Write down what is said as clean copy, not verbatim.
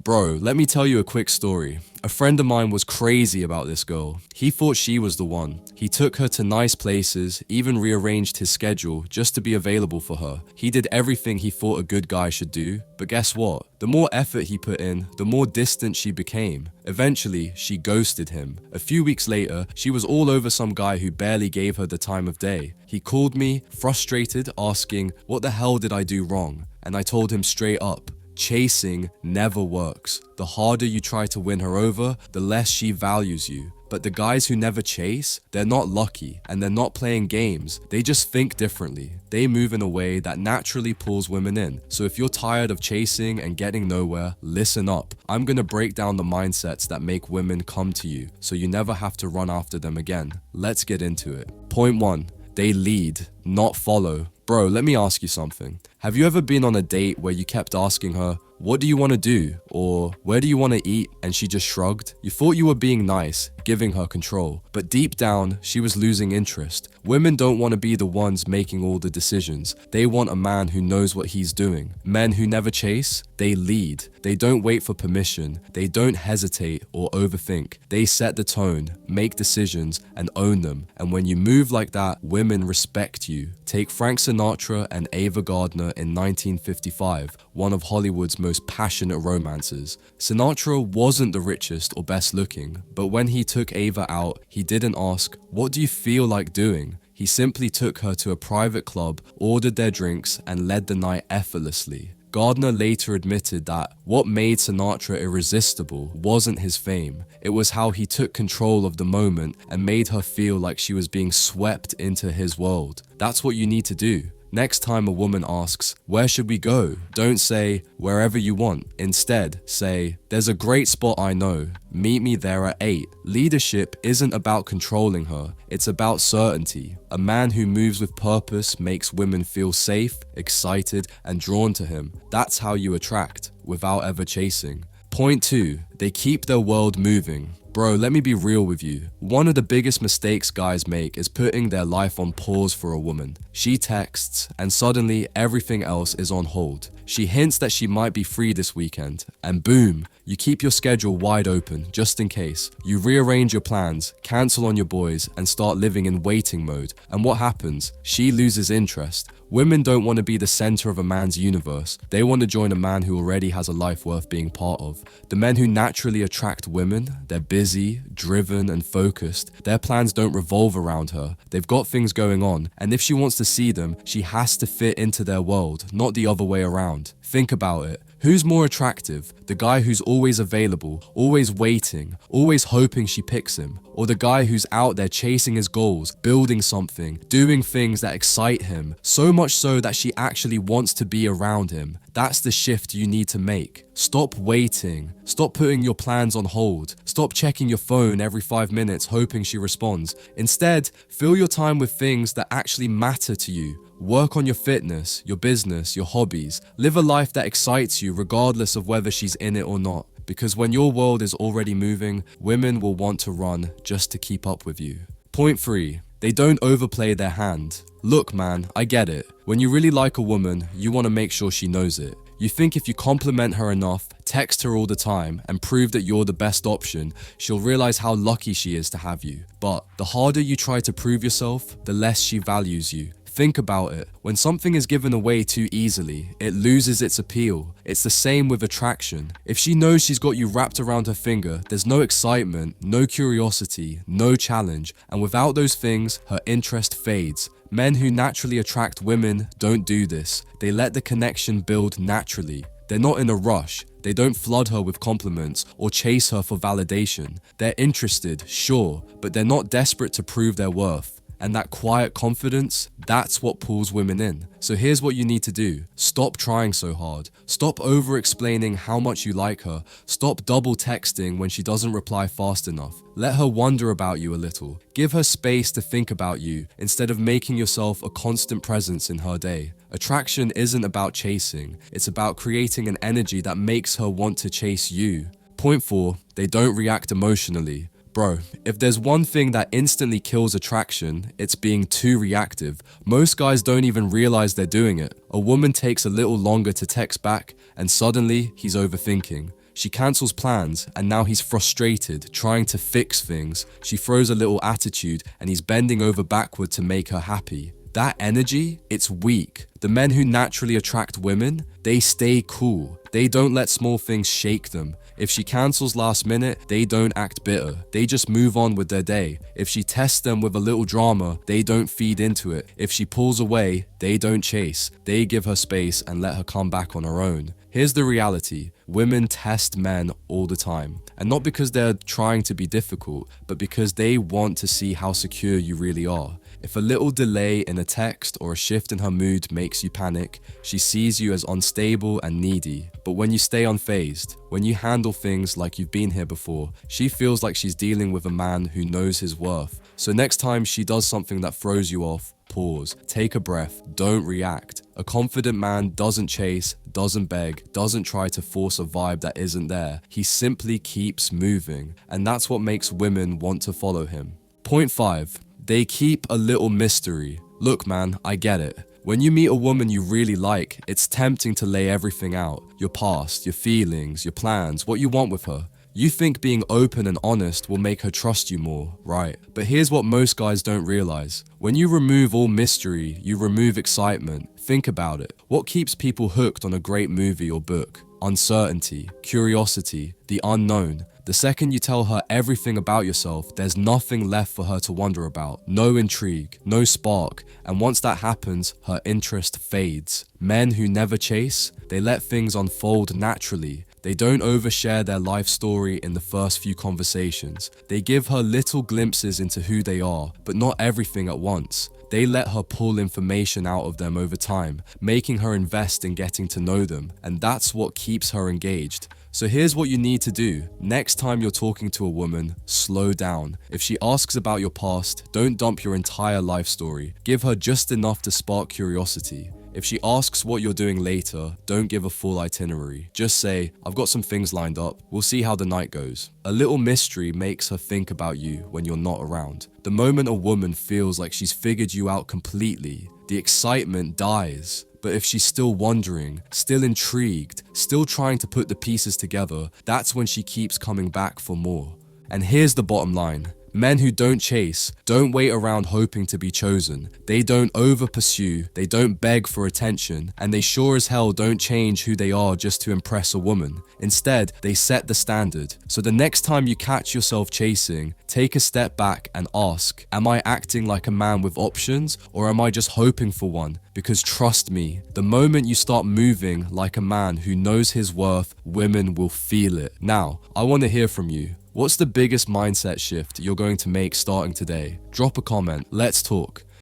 Bro, let me tell you a quick story. A friend of mine was crazy about this girl. He thought she was the one. He took her to nice places, even rearranged his schedule just to be available for her. He did everything he thought a good guy should do, but guess what? The more effort he put in, the more distant she became. Eventually, she ghosted him. A few weeks later, she was all over some guy who barely gave her the time of day. He called me, frustrated, asking, "What the hell did I do wrong?" And I told him straight up, chasing never works. The harder you try to win her over, the less she values you. But the guys who never chase, they're not lucky and they're not playing games. They just think differently. They move in a way that naturally pulls women in. So if you're tired of chasing and getting nowhere, listen up. I'm gonna break down the mindsets that make women come to you so you never have to run after them again. Let's get into it. Point 1. They lead, not follow. Bro, let me ask you something. Have you ever been on a date where you kept asking her, "What do you want to do?" or "Where do you want to eat?" and she just shrugged? You thought you were being nice, giving her control, but deep down, she was losing interest. Women don't want to be the ones making all the decisions. They want a man who knows what he's doing. Men who never chase, they lead. They don't wait for permission. They don't hesitate or overthink. They set the tone, make decisions, and own them. And when you move like that, women respect you. Take Frank Sinatra and Ava Gardner in 1955, one of Hollywood's most passionate romances. Sinatra wasn't the richest or best looking, but when he took Ava out, he didn't ask, "What do you feel like doing?" He simply took her to a private club, ordered their drinks, and led the night effortlessly. Gardner later admitted that what made Sinatra irresistible wasn't his fame, it was how he took control of the moment and made her feel like she was being swept into his world. That's what you need to do. Next time a woman asks, "Where should we go?" don't say, "Wherever you want." Instead, say, "There's a great spot I know. Meet me there at 8. Leadership isn't about controlling her, it's about certainty. A man who moves with purpose makes women feel safe, excited, and drawn to him. That's how you attract, without ever chasing. Point 2. They keep their world moving. Bro, let me be real with you. One of the biggest mistakes guys make is putting their life on pause for a woman. She texts, and suddenly everything else is on hold. She hints that she might be free this weekend, and boom, you keep your schedule wide open, just in case. You rearrange your plans, cancel on your boys, and start living in waiting mode. And what happens? She loses interest. Women don't want to be the center of a man's universe. They want to join a man who already has a life worth being part of. The men who naturally attract women, they're busy, driven, and focused. Their plans don't revolve around her. They've got things going on, and if she wants to see them, she has to fit into their world, not the other way around. Think about it. Who's more attractive? The guy who's always available, always waiting, always hoping she picks him? Or the guy who's out there chasing his goals, building something, doing things that excite him, so much so that she actually wants to be around him? That's the shift you need to make. Stop waiting. Stop putting your plans on hold. Stop checking your phone every 5 minutes hoping she responds. Instead, fill your time with things that actually matter to you. Work on your fitness, your business, your hobbies. Live a life that excites you regardless of whether she's in it or not. Because when your world is already moving, women will want to run just to keep up with you. Point 3. They don't overplay their hand. Look man, I get it. When you really like a woman, you want to make sure she knows it. You think if you compliment her enough, text her all the time, and prove that you're the best option, she'll realize how lucky she is to have you. But the harder you try to prove yourself, the less she values you. Think about it. When something is given away too easily, it loses its appeal. It's the same with attraction. If she knows she's got you wrapped around her finger, there's no excitement, no curiosity, no challenge, and without those things, her interest fades. Men who naturally attract women don't do this. They let the connection build naturally. They're not in a rush. They don't flood her with compliments or chase her for validation. They're interested, sure, but they're not desperate to prove their worth. And that quiet confidence, that's what pulls women in. So here's what you need to do. Stop trying so hard. Stop over-explaining how much you like her. Stop double texting when she doesn't reply fast enough. Let her wonder about you a little. Give her space to think about you instead of making yourself a constant presence in her day. Attraction isn't about chasing. It's about creating an energy that makes her want to chase you. Point 4, they don't react emotionally. Bro, if there's one thing that instantly kills attraction, it's being too reactive. Most guys don't even realize they're doing it. A woman takes a little longer to text back, and suddenly he's overthinking. She cancels plans and now he's frustrated, trying to fix things. She throws a little attitude and he's bending over backward to make her happy. That energy, it's weak. The men who naturally attract women, they stay cool. They don't let small things shake them. If she cancels last minute, they don't act bitter. They just move on with their day. If she tests them with a little drama, they don't feed into it. If she pulls away, they don't chase. They give her space and let her come back on her own. Here's the reality. Women test men all the time. And not because they're trying to be difficult, but because they want to see how secure you really are. If a little delay in a text or a shift in her mood makes you panic, she sees you as unstable and needy. But when you stay unfazed, when you handle things like you've been here before, she feels like she's dealing with a man who knows his worth. So next time she does something that throws you off, pause, take a breath, don't react. A confident man doesn't chase, doesn't beg, doesn't try to force a vibe that isn't there. He simply keeps moving, and that's what makes women want to follow him. Point 5. They keep a little mystery. Look man, I get it. When you meet a woman you really like, it's tempting to lay everything out. Your past, your feelings, your plans, what you want with her. You think being open and honest will make her trust you more, right? But here's what most guys don't realize. When you remove all mystery, you remove excitement. Think about it. What keeps people hooked on a great movie or book? Uncertainty, curiosity, the unknown. The second you tell her everything about yourself, there's nothing left for her to wonder about. No intrigue, no spark, and once that happens, her interest fades. Men who never chase, they let things unfold naturally. They don't overshare their life story in the first few conversations. They give her little glimpses into who they are, but not everything at once. They let her pull information out of them over time, making her invest in getting to know them, and that's what keeps her engaged. So here's what you need to do. Next time you're talking to a woman, slow down. If she asks about your past, don't dump your entire life story. Give her just enough to spark curiosity. If she asks what you're doing later, don't give a full itinerary. Just say, I've got some things lined up. We'll see how the night goes. A little mystery makes her think about you when you're not around. The moment a woman feels like she's figured you out completely, the excitement dies. But if she's still wondering, still intrigued, still trying to put the pieces together, that's when she keeps coming back for more. And here's the bottom line. Men who don't chase, don't wait around hoping to be chosen. They don't over-pursue, they don't beg for attention, and they sure as hell don't change who they are just to impress a woman. Instead, they set the standard. So the next time you catch yourself chasing, take a step back and ask, am I acting like a man with options, or am I just hoping for one? Because trust me, the moment you start moving like a man who knows his worth, women will feel it. Now, I want to hear from you. What's the biggest mindset shift you're going to make starting today? Drop a comment, let's talk.